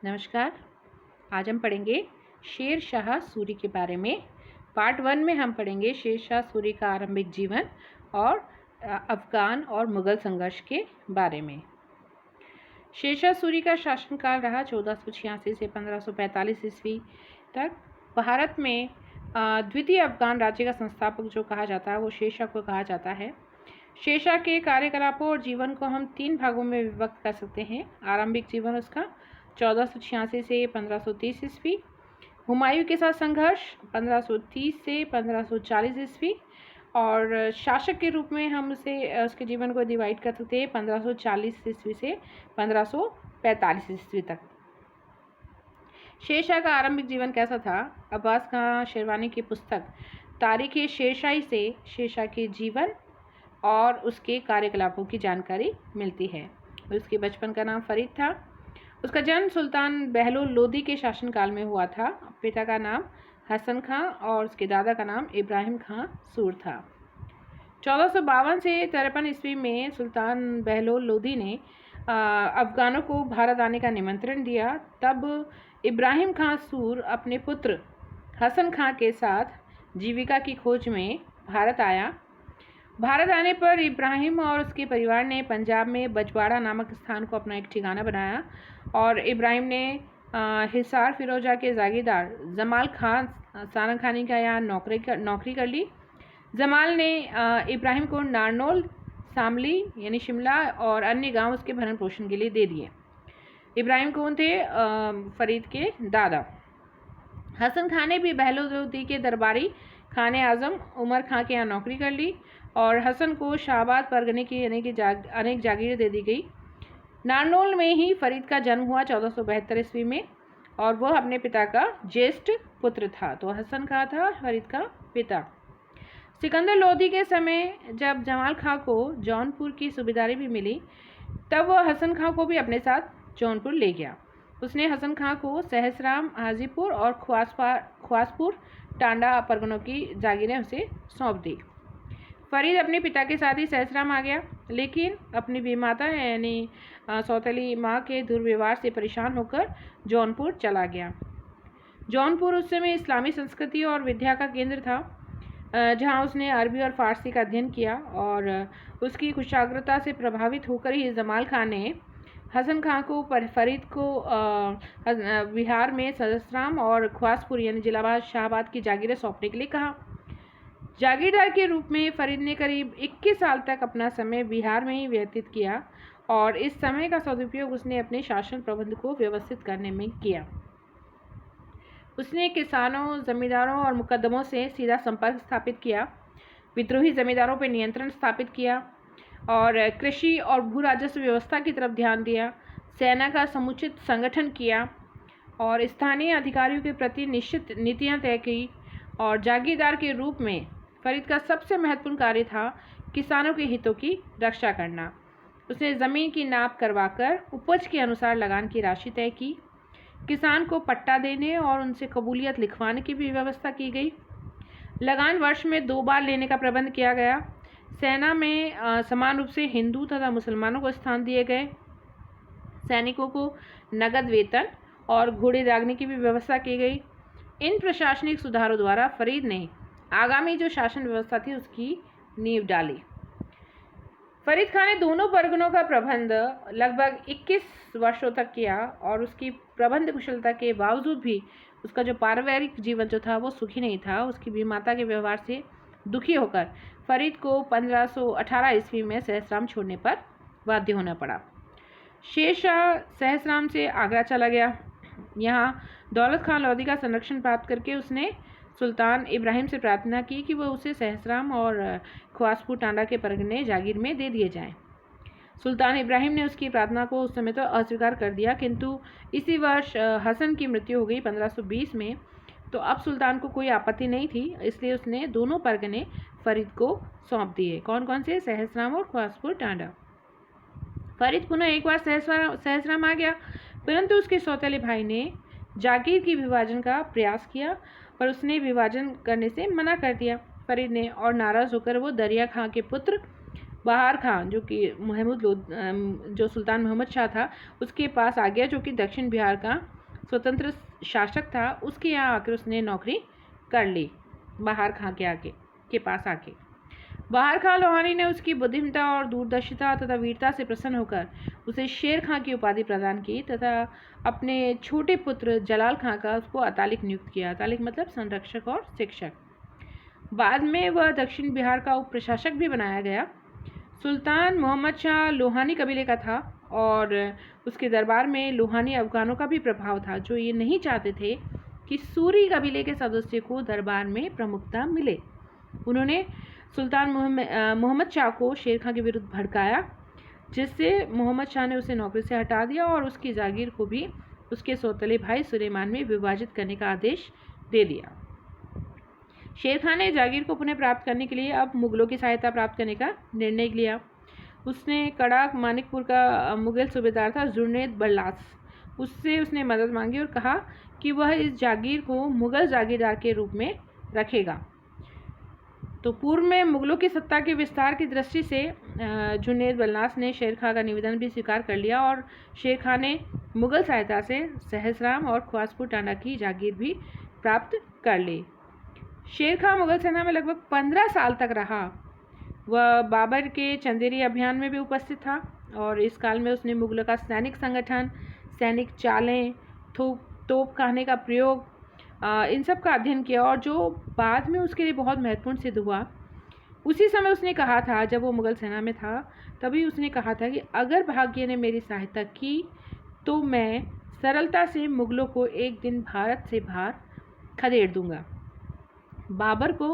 नमस्कार। आज हम पढ़ेंगे शेर शाह सूरी के बारे में। पार्ट 1 में हम पढ़ेंगे शेर शाह सूरी का आरंभिक जीवन और अफ़गान और मुग़ल संघर्ष के बारे में। शेर शाह सूरी का शासनकाल रहा 1486 से 1545 ईस्वी तक। भारत में द्वितीय अफ़गान राज्य का संस्थापक जो कहा जाता है वो शेर शाह को कहा जाता है। शेर शाह के कार्यकलापों और जीवन को हम 3 भागों में विभक्त कर सकते हैं। आरंभिक जीवन उसका 1486 से 1530 ईस्वी, हुमायूं के साथ संघर्ष 1530 से 1540 ईस्वी, और शासक के रूप में हम उसके जीवन को डिवाइड कर सकते हैं 1540 ईस्वी से 1545 ईस्वी तक। शेर शाह का आरंभिक जीवन कैसा था? अब्बास खां शेरवानी की पुस्तक तारीख़ शेरशाही से शेर शाह के जीवन और उसके कार्यकलापों की जानकारी मिलती है। उसके बचपन का नाम फरीद था। उसका जन्म सुल्तान बहलोल लोदी के शासनकाल में हुआ था। पिता का नाम हसन खां और उसके दादा का नाम इब्राहिम खां सूर था। 1452 से 53 ईस्वी में सुल्तान बहलोल लोदी ने अफ़गानों को भारत आने का निमंत्रण दिया। तब इब्राहिम खां सूर अपने पुत्र हसन खां के साथ जीविका की खोज में भारत आया। भारत आने पर इब्राहिम और उसके परिवार ने पंजाब में बजवाड़ा नामक स्थान को अपना एक ठिकाना बनाया और इब्राहिम ने हिसार फिरोजा के जागीरदार जमाल खान सारंगखानी का यहाँ नौकरी कर ली। जमाल ने इब्राहिम को नारनौल, शामली यानी शिमला और अन्य गांव उसके भरण पोषण के लिए दे दिए। इब्राहिम कौन थे? फरीद के दादा। हसन खान ने भी बहलोल लोदी के दरबारी खाने आज़म उमर खां के यहाँ नौकरी कर ली और हसन को शाहबाद परगने की अनेक जागीरें दे दी गई। नारनौल में ही फरीद का जन्म हुआ 1472 ईस्वी में और वह अपने पिता का ज्येष्ठ पुत्र था। तो हसन खां था फरीद का पिता। सिकंदर लोदी के समय जब जमाल खां को जौनपुर की सूबेदारी भी मिली तब वह हसन खां को भी अपने साथ जौनपुर ले गया। उसने हसन खां को सहसराम, हाजीपुर और ख्वासपुर टांडा परगनों की जागीरें उसे सौंप दी। फरीद अपने पिता के साथ ही सहसराम आ गया, लेकिन अपनी बीमाता यानी सौतेली माँ के दुर्व्यवहार से परेशान होकर जौनपुर चला गया। जौनपुर उस समय इस्लामी संस्कृति और विद्या का केंद्र था, जहाँ उसने अरबी और फारसी का अध्ययन किया और उसकी कुशाग्रता से प्रभावित होकर ही जमाल खान ने हसन खां को फरीद को बिहार में सहसराम और ख्वासपुर यानी जिलाबाद शाहबाद की जागीरें सौंपने के लिए कहा। जागीरदार के रूप में फरीद ने करीब 21 साल तक अपना समय बिहार में ही व्यतीत किया और इस समय का सदुपयोग उसने अपने शासन प्रबंध को व्यवस्थित करने में किया। उसने किसानों, जमींदारों और मुकद्दमों से सीधा संपर्क स्थापित किया, विद्रोही जमींदारों पर नियंत्रण स्थापित किया और कृषि और भू राजस्व व्यवस्था की तरफ ध्यान दिया। सेना का समुचित संगठन किया और स्थानीय अधिकारियों के प्रति निश्चित नीतियाँ तय की। और जागीरदार के रूप में फरीद का सबसे महत्वपूर्ण कार्य था किसानों के हितों की रक्षा करना। उसने ज़मीन की नाप करवाकर उपज के अनुसार लगान की राशि तय की। किसान को पट्टा देने और उनसे कबूलियत लिखवाने की भी व्यवस्था की गई। लगान वर्ष में 2 बार लेने का प्रबंध किया गया। सेना में समान रूप से हिंदू तथा मुसलमानों को स्थान दिए गए। सैनिकों को नगद वेतन और घोड़े दागने की भी व्यवस्था की गई। इन प्रशासनिक सुधारों द्वारा फरीद ने आगामी जो शासन व्यवस्था थी उसकी नींव डाली। फरीद खान ने दोनों परगनों का प्रबंध लगभग 21 वर्षों तक किया और उसकी प्रबंध कुशलता के बावजूद भी उसका जो पारिवारिक जीवन जो था वो सुखी नहीं था। उसकी बीमाता के व्यवहार से दुखी होकर फरीद को 1518 ईस्वी में सहसराम छोड़ने पर बाध्य होना पड़ा। शेर शाह सहसराम से आगरा चला गया। यहाँ दौलत खान लोदी का संरक्षण प्राप्त करके उसने सुल्तान इब्राहिम से प्रार्थना की कि वह उसे सहसराम और ख्वासपुर टांडा के परगने जागीर में दे दिए जाएं। सुल्तान इब्राहिम ने उसकी प्रार्थना को उस समय तो अस्वीकार कर दिया, किंतु इसी वर्ष हसन की मृत्यु हो गई 1520 में। तो अब सुल्तान को कोई आपत्ति नहीं थी, इसलिए उसने दोनों परगने फरीद को सौंप दिए। कौन कौन से? सहसराम और ख्वासपुर टांडा। फरीद पुनः एक बार सहसराम आ गया, परंतु उसके सौतेले भाई ने जागीर की विभाजन का प्रयास किया पर उसने विभाजन करने से मना कर दिया फरीद ने, और नाराज़ होकर वो दरिया खां के पुत्र बहार खान जो कि जो सुल्तान मोहम्मद शाह था उसके पास आ गया, जो कि दक्षिण बिहार का स्वतंत्र शासक था। उसके यहाँ आकर उसने नौकरी कर ली, बहार खां के पास आके। बहार खां लोहानी ने उसकी बुद्धिमत्ता और दूरदर्शिता तथा वीरता से प्रसन्न होकर उसे शेर खां की उपाधि प्रदान की तथा अपने छोटे पुत्र जलाल खां का उसको अतालिक नियुक्त किया। अतालिक मतलब संरक्षक और शिक्षक। बाद में वह दक्षिण बिहार का उप प्रशासक भी बनाया गया। सुल्तान मोहम्मद शाह लोहानी कबीले का था और उसके दरबार में लोहानी अफगानों का भी प्रभाव था, जो ये नहीं चाहते थे कि सूरी कबीले के सदस्य को दरबार में प्रमुखता मिले। उन्होंने सुल्तान मोहम्मद शाह को शेर खां के विरुद्ध भड़काया, जिससे मोहम्मद शाह ने उसे नौकरी से हटा दिया और उसकी जागीर को भी उसके सौतेले भाई सुलेमान में विभाजित करने का आदेश दे दिया। शेर खां ने जागीर को पुनः प्राप्त करने के लिए अब मुगलों की सहायता प्राप्त करने का निर्णय लिया। उसने कड़ाक मानिकपुर का मुगल सूबेदार था जुनैद बल्लास, उससे उसने मदद मांगी और कहा कि वह इस जागीर को मुगल जागीरदार के रूप में रखेगा। तो पूर्व में मुगलों की सत्ता के विस्तार की दृष्टि से जुनैद बल्लास ने शेर खां का निवेदन भी स्वीकार कर लिया और शेर खां ने मुगल सहायता से सहसराम और ख्वासपुर टांडा की जागीर भी प्राप्त कर ली। शेर खां मुगल सेना में लगभग 15 साल तक रहा। वह बाबर के चंदेरी अभियान में भी उपस्थित था और इस काल में उसने मुगलों का सैनिक संगठन, सैनिक चालें, तोप खाने का प्रयोग, इन सब का अध्ययन किया और जो बाद में उसके लिए बहुत महत्वपूर्ण सिद्ध हुआ। उसी समय उसने कहा था, जब वो मुगल सेना में था तभी उसने कहा था कि अगर भाग्य ने मेरी सहायता की तो मैं सरलता से मुगलों को एक दिन भारत से बाहर खदेड़ दूंगा। बाबर को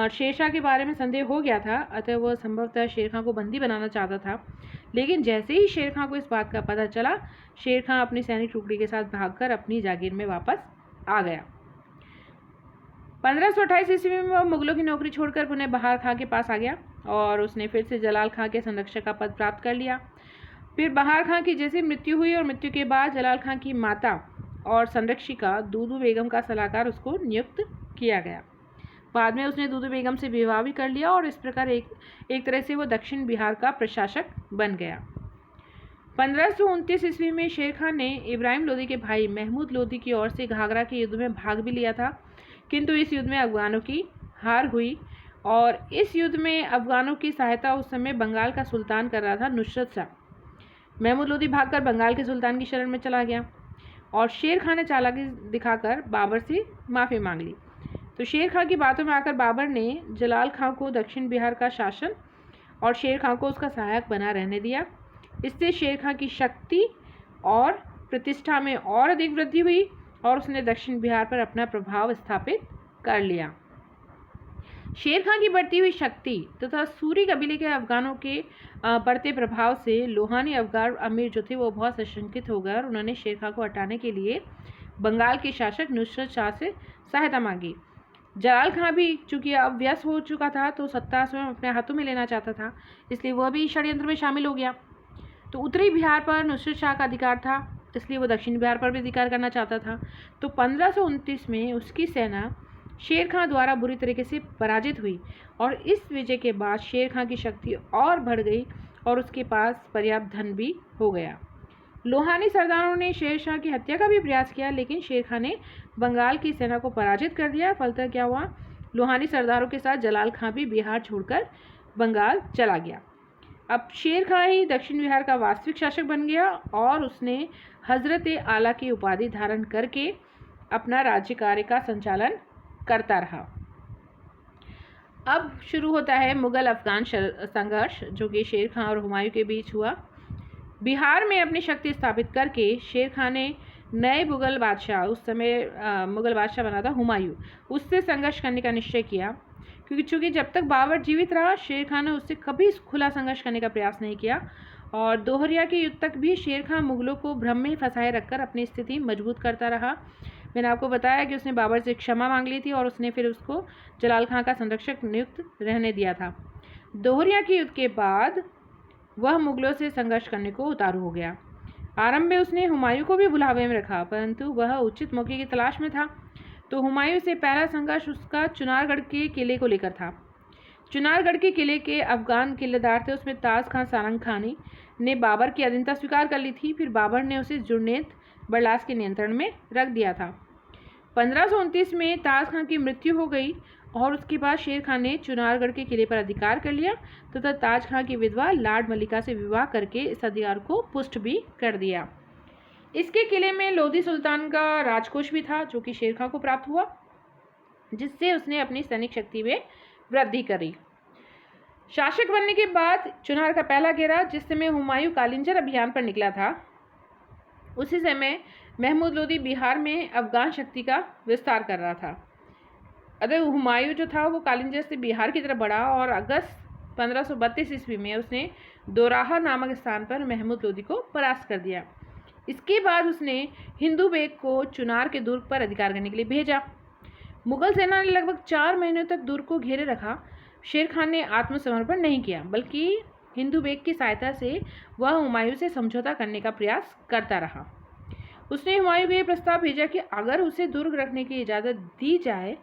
शेरशाह के बारे में संदेह हो गया था, अतः वह संभवतः शेर खां को बंदी बनाना चाहता था। लेकिन जैसे ही शेर खां को इस बात का पता चला, शेर खां अपनी सैनिक टुकड़ी के साथ भागकर अपनी जागीर में वापस आ गया। 1528 ईस्वी में वह मुगलों की नौकरी छोड़कर पुनः बहार खां के पास आ गया और उसने फिर से जलाल खां के संरक्षक का पद प्राप्त कर लिया। फिर बहार खां की जैसे मृत्यु हुई और मृत्यु के बाद जलाल खां की माता और संरक्षिका दूदू बेगम का सलाहकार उसको नियुक्त किया गया। बाद में उसने दूदू बेगम से विवाह भी कर लिया और इस प्रकार एक तरह से वो दक्षिण बिहार का प्रशासक बन गया। 1529 ईस्वी में शेर खां ने इब्राहिम लोदी के भाई महमूद लोदी की ओर से घाघरा के युद्ध में भाग भी लिया था, किंतु इस युद्ध में अफगानों की हार हुई और इस युद्ध में अफगानों की सहायता उस समय बंगाल का सुल्तान कर रहा था, नुसरत शाह। महमूद लोदी भागकर बंगाल के सुल्तान की शरण में चला गया और शेर खां ने चालाकी दिखाकर बाबर से माफ़ी मांग ली। तो शेर खां की बातों में आकर बाबर ने जलाल खां को दक्षिण बिहार का शासन और शेर खां को उसका सहायक बना रहने दिया। इससे शेर खां की शक्ति और प्रतिष्ठा में और अधिक वृद्धि हुई और उसने दक्षिण बिहार पर अपना प्रभाव स्थापित कर लिया। शेर खां की बढ़ती हुई शक्ति तथा सूरी कबीले के अफगानों के बढ़ते प्रभाव से लोहानी अफगान अमीर जो थे वो बहुत आशंकित हो गए और उन्होंने शेर खां को हटाने के लिए बंगाल के शासक नुसरत शाह से सहायता मांगी। जलाल खां भी चूंकि अब व्यस्त हो चुका था तो सत्ता स्वयं अपने हाथों में लेना चाहता था, इसलिए वह भी षड्यंत्र में शामिल हो गया। तो उत्तरी बिहार पर नुसरत शाह का अधिकार था, इसलिए वो दक्षिण बिहार पर भी अधिकार करना चाहता था। तो 1529 में उसकी सेना शेर खां द्वारा बुरी तरीके से पराजित हुई और इस विजय के बाद शेर खां की शक्ति और बढ़ गई और उसके पास पर्याप्त धन भी हो गया। लोहानी सरदारों ने शेर शाह की हत्या का भी प्रयास किया, लेकिन शेर खां ने बंगाल की सेना को पराजित कर दिया। फलतः क्या हुआ, लोहानी सरदारों के साथ जलाल खां भी बिहार छोड़कर बंगाल चला गया। अब शेर खां ही दक्षिण बिहार का वास्तविक शासक बन गया और उसने हजरत आला की उपाधि धारण करके अपना राज्य कार्य का संचालन करता रहा। अब शुरू होता है मुगल अफगान संघर्ष, जो कि शेर खां और हुमायूं के बीच हुआ। बिहार में अपनी शक्ति स्थापित करके शेर खां ने नए मुगल बादशाह, उस समय मुगल बादशाह बना था हुमायूं, उससे संघर्ष करने का निश्चय किया, क्योंकि चूँकि जब तक बाबर जीवित रहा शेर खां ने उससे कभी खुला संघर्ष करने का प्रयास नहीं किया और दोहरिया के युद्ध तक भी शेर खां मुगलों को भ्रम में फंसाए रखकर अपनी स्थिति मजबूत करता रहा। मैंने आपको बताया कि उसने बाबर से क्षमा मांग ली थी और उसने फिर उसको जलाल खां का संरक्षक नियुक्त रहने दिया था। दोहरिया के युद्ध के बाद वह मुगलों से संघर्ष करने को उतारू हो गया। आरंभ में उसने हुमायूं को भी बुलावे में रखा, परंतु वह उचित मौके की तलाश में था। तो हुमायूं से पहला संघर्ष उसका चुनारगढ़ के किले को लेकर था। चुनारगढ़ के किले के अफगान किलेदार थे, उसमें ताज खान सारंगखानी ने बाबर की अधीनता स्वीकार कर ली थी। फिर बाबर ने उसे जुर्नेद बरलास के नियंत्रण में रख दिया था। 1529 में ताज खान की मृत्यु हो गई और उसके बाद शेर खान ने चुनारगढ़ के किले पर अधिकार कर लिया तथा ताज खान की विधवा लाड मलिका से विवाह करके इस अधिकार को पुष्ट भी कर दिया। इसके किले में लोधी सुल्तान का राजकोष भी था, जो कि शेर खान को प्राप्त हुआ, जिससे उसने अपनी सैनिक शक्ति में वृद्धि करी। शासक बनने के बाद चुनार का पहला घेरा, जिस समय हुमायूं कालिंजर अभियान पर निकला था, उसी समय महमूद लोदी बिहार में अफगान शक्ति का विस्तार कर रहा था। अतः हुमायूं जो था वो कालिंजर से बिहार की तरफ बढ़ा और अगस्त 1532 ईस्वी में उसने दोराहा नामक स्थान पर महमूद लोदी को परास्त कर दिया। इसके बाद उसने हिंदू बेग को चुनार के दुर्ग पर अधिकार करने के लिए भेजा। मुगल सेना ने लगभग 4 महीनों तक दुर्ग को घेरे रखा। शेर खान ने आत्मसमर्पण नहीं किया, बल्कि हिंदू बेग की सहायता से वह हुमायूं से समझौता करने का प्रयास करता रहा। उसने हुमायूं को यह प्रस्ताव भेजा कि अगर उसे दुर्ग रखने की इजाज़त दी जाए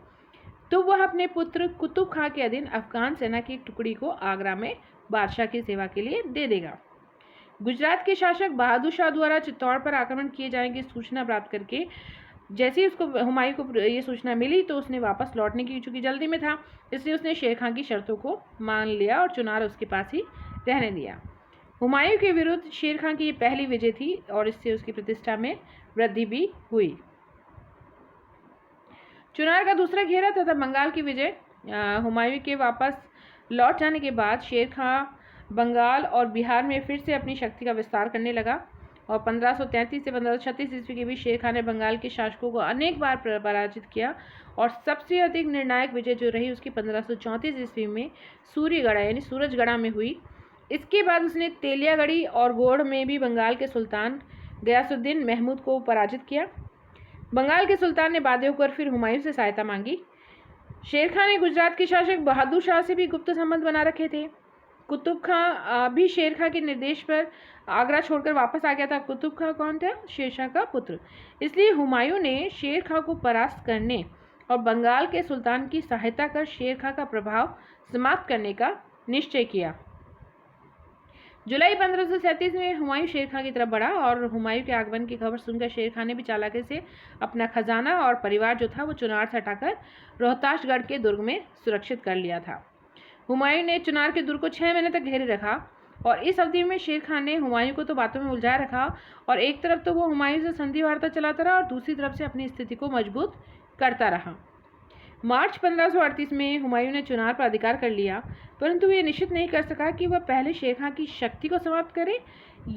तो वह अपने पुत्र कुतुब खां के अधीन अफगान सेना की एक टुकड़ी को आगरा में बादशाह की सेवा के लिए दे देगा। गुजरात के शासक बहादुर शाह द्वारा चित्तौड़ पर आक्रमण किए जाने की सूचना प्राप्त करके जैसे ही उसको हुमायूं को ये सूचना मिली तो उसने वापस लौटने की चूंकि जल्दी में था, इसलिए उसने शेर खान की शर्तों को मान लिया और चुनार उसके पास ही रहने दिया। हुमायूं के विरुद्ध शेर खान की ये पहली विजय थी और इससे उसकी प्रतिष्ठा में वृद्धि भी हुई। चुनार का दूसरा घेरा तथा बंगाल की विजय। हुमायूं के वापस लौट जाने के बाद शेर खान बंगाल और बिहार में फिर से अपनी शक्ति का विस्तार करने लगा और 1533 से 1536 ईस्वी के बीच शेर खान ने बंगाल के शासकों को अनेक बार पराजित किया और सबसे अधिक निर्णायक विजय जो रही उसकी 1534 ईस्वी में सूर्यगढ़ा यानी सूरजगढ़ा में हुई। इसके बाद उसने तेलियागढ़ी और गोड़ में भी बंगाल के सुल्तान गयासुद्दीन महमूद को पराजित किया। बंगाल के सुल्तान ने बाध्य होकर फिर हुमायूं से सहायता मांगी। शेर खान ने गुजरात के शासक बहादुर शाह से भी गुप्त संबंध बना रखे थे। कुतुब खां भी शेर खान के निर्देश पर आगरा छोड़कर वापस आ गया था। कुतुब खां कौन था? शेरशाह का पुत्र। इसलिए हुमायूं ने शेर खान को परास्त करने और बंगाल के सुल्तान की सहायता कर शेर खान का प्रभाव समाप्त करने का निश्चय किया। जुलाई 1537 में हुमायूं शेर खान की तरफ बढ़ा और हुमायूं के आगमन की खबर सुनकर शेर खान ने भी चालाकी से अपना खजाना और परिवार जो था वो चुनार से हटाकर रोहतासगढ़ के दुर्ग में सुरक्षित कर लिया था। हुमायूं ने चुनार के दुर्ग को 6 महीने तक घेरे रखा और इस अवधि में शेर खान ने हुमायूं को तो बातों में उलझाए रखा और एक तरफ तो वो हुमायूं से संधि वार्ता चलाता रहा और दूसरी तरफ से अपनी स्थिति को मजबूत करता रहा। मार्च 1538 में हुमायूं ने चुनार पर अधिकार कर लिया, परंतु ये निश्चित नहीं कर सका कि वह पहले शेर खान की शक्ति को समाप्त करे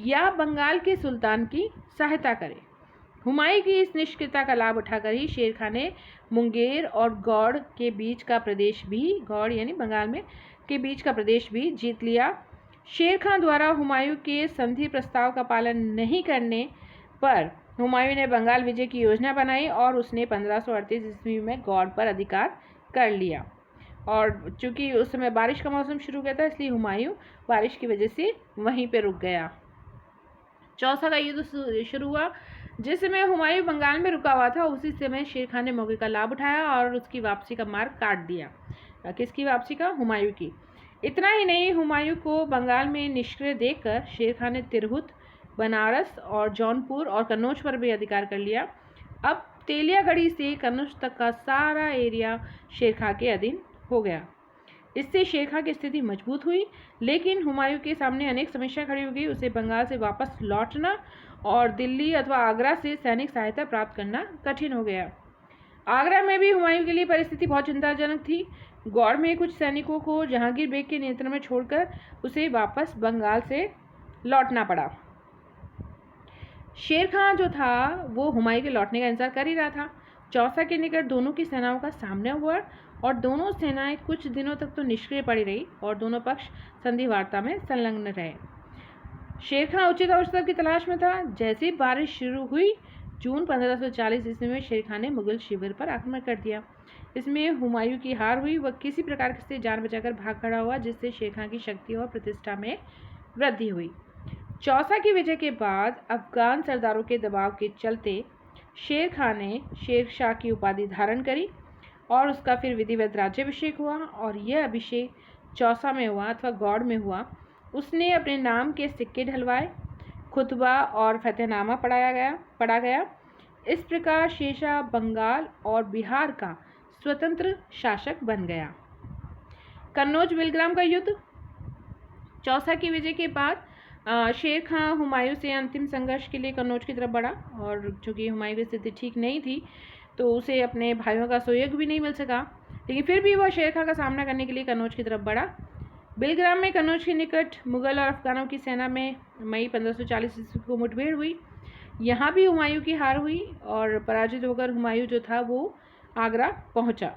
या बंगाल के सुल्तान की सहायता करे। हुमायूं की इस निष्क्रियता का लाभ उठाकर ही शेर खान ने मुंगेर और गौड़ के बीच का प्रदेश भी, गौड़ यानी बंगाल में के बीच का प्रदेश भी जीत लिया। शेर खान द्वारा हुमायूं के संधि प्रस्ताव का पालन नहीं करने पर हुमायूं ने बंगाल विजय की योजना बनाई और उसने 1538 ईस्वी में गौड़ पर अधिकार कर लिया और चूंकि उस समय बारिश का मौसम शुरू हो गया था इसलिए हुमायूं बारिश की वजह से वहीं पे रुक गया। चौसा का युद्ध शुरू हुआ। जिस समय हुमायूं बंगाल में रुका हुआ था उसी समय शेर खान ने मौके का लाभ उठाया और उसकी वापसी का मार्ग काट दिया। किसकी वापसी का? हुमायूं की। इतना ही नहीं, हुमायूं को बंगाल में निष्क्रिय देखकर शेर खान ने तिरहुत, बनारस और जौनपुर और कन्नौज पर भी अधिकार कर लिया। अब तेलियागढ़ी से कन्नौज तक का सारा एरिया शेर खान के अधीन हो गया। इससे शेर खान की स्थिति मजबूत हुई, लेकिन हुमायूं के सामने अनेक समस्या खड़ी हो गई। उसे बंगाल से वापस लौटना और दिल्ली अथवा आगरा से सैनिक सहायता प्राप्त करना कठिन हो गया। आगरा में भी हुमायूं के लिए परिस्थिति बहुत चिंताजनक थी। गौड़ में कुछ सैनिकों को जहांगीर बेग के नियंत्रण में छोड़कर उसे वापस बंगाल से लौटना पड़ा। शेर खान जो था वो हुमायूं के लौटने का इंतजार कर ही रहा था। चौसा के निकट दोनों की सेनाओं का सामना हुआ और दोनों सेनाएं कुछ दिनों तक तो निष्क्रिय पड़ी रही और दोनों पक्ष संधि वार्ता में संलग्न रहे। शेर खान उचित अवसर की तलाश में था। जैसे ही बारिश शुरू हुई, जून 1540 ईस्वी में शेर खान ने मुगल शिविर पर आक्रमण कर दिया। इसमें हुमायूं की हार हुई। वह किसी प्रकार से जान बचाकर भाग खड़ा हुआ, जिससे शेर खान की शक्ति और प्रतिष्ठा में वृद्धि हुई। चौसा की विजय के बाद अफगान सरदारों के दबाव के चलते शेर खान ने शेर शाह की उपाधि धारण करी और उसका फिर विधिवत राज्याभिषेक हुआ और यह अभिषेक चौसा में हुआ अथवा गौड़ में हुआ, उसने अपने नाम के सिक्के ढलवाए, खुतबा और फतेहनामा पढ़ा गया। इस प्रकार शेरशाह बंगाल और बिहार का स्वतंत्र शासक बन गया। कन्नौज बिलग्राम का युद्ध। चौसा की विजय के बाद शेर खां हुमायूं से अंतिम संघर्ष के लिए कन्नौज की तरफ बढ़ा, और चूँकि हुमायूं की स्थिति ठीक नहीं थी तो उसे अपने भाइयों का सहयोग भी नहीं मिल सका, लेकिन फिर भी वह शेर खां का सामना करने के लिए कन्नौज की तरफ बढ़ा। बिलग्राम में कन्नौज के निकट मुगल और अफगानों की सेना में मई 1540 ईस्वी को मुठभेड़ हुई। यहाँ भी हुमायूं की हार हुई और पराजित होकर हुमायूं जो था वो आगरा पहुँचा।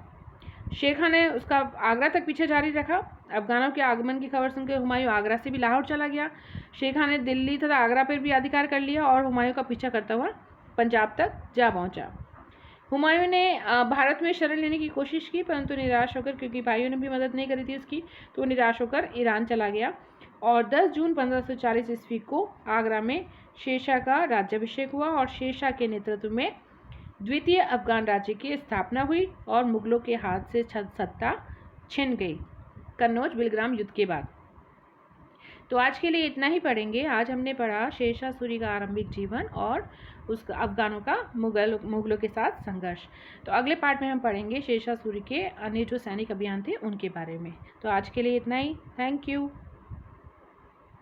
शेर खां ने उसका आगरा तक पीछे जारी रखा। अफगानों के आगमन की खबर सुनकर हुमायूं आगरा से भी लाहौर चला गया। शेर खां ने दिल्ली तथा आगरा पर भी अधिकार कर लिया और हुमायूं का पीछा करता हुआ पंजाब तक जा पहुंचा। हुमायूं ने भारत में शरण लेने की कोशिश की, परंतु निराश होकर, क्योंकि भाइयों ने भी मदद नहीं करी थी उसकी, तो वो निराश होकर ईरान चला गया और 10 जून 1540 ईस्वी को आगरा में शेरशाह का राज्याभिषेक हुआ और शेरशाह के नेतृत्व में द्वितीय अफगान राज्य की स्थापना हुई और मुगलों के हाथ से सत्ता छिन गई कन्नौज बिलग्राम युद्ध के बाद। तो आज के लिए इतना ही पढ़ेंगे। आज हमने पढ़ा शेरशाह सूरी का आरंभिक जीवन और उसका अफगानों का मुगलों के साथ संघर्ष। तो अगले पार्ट में हम पढ़ेंगे शेरशाह सूरी के अन्य जो सैनिक अभियान थे उनके बारे में। तो आज के लिए इतना ही। Thank you.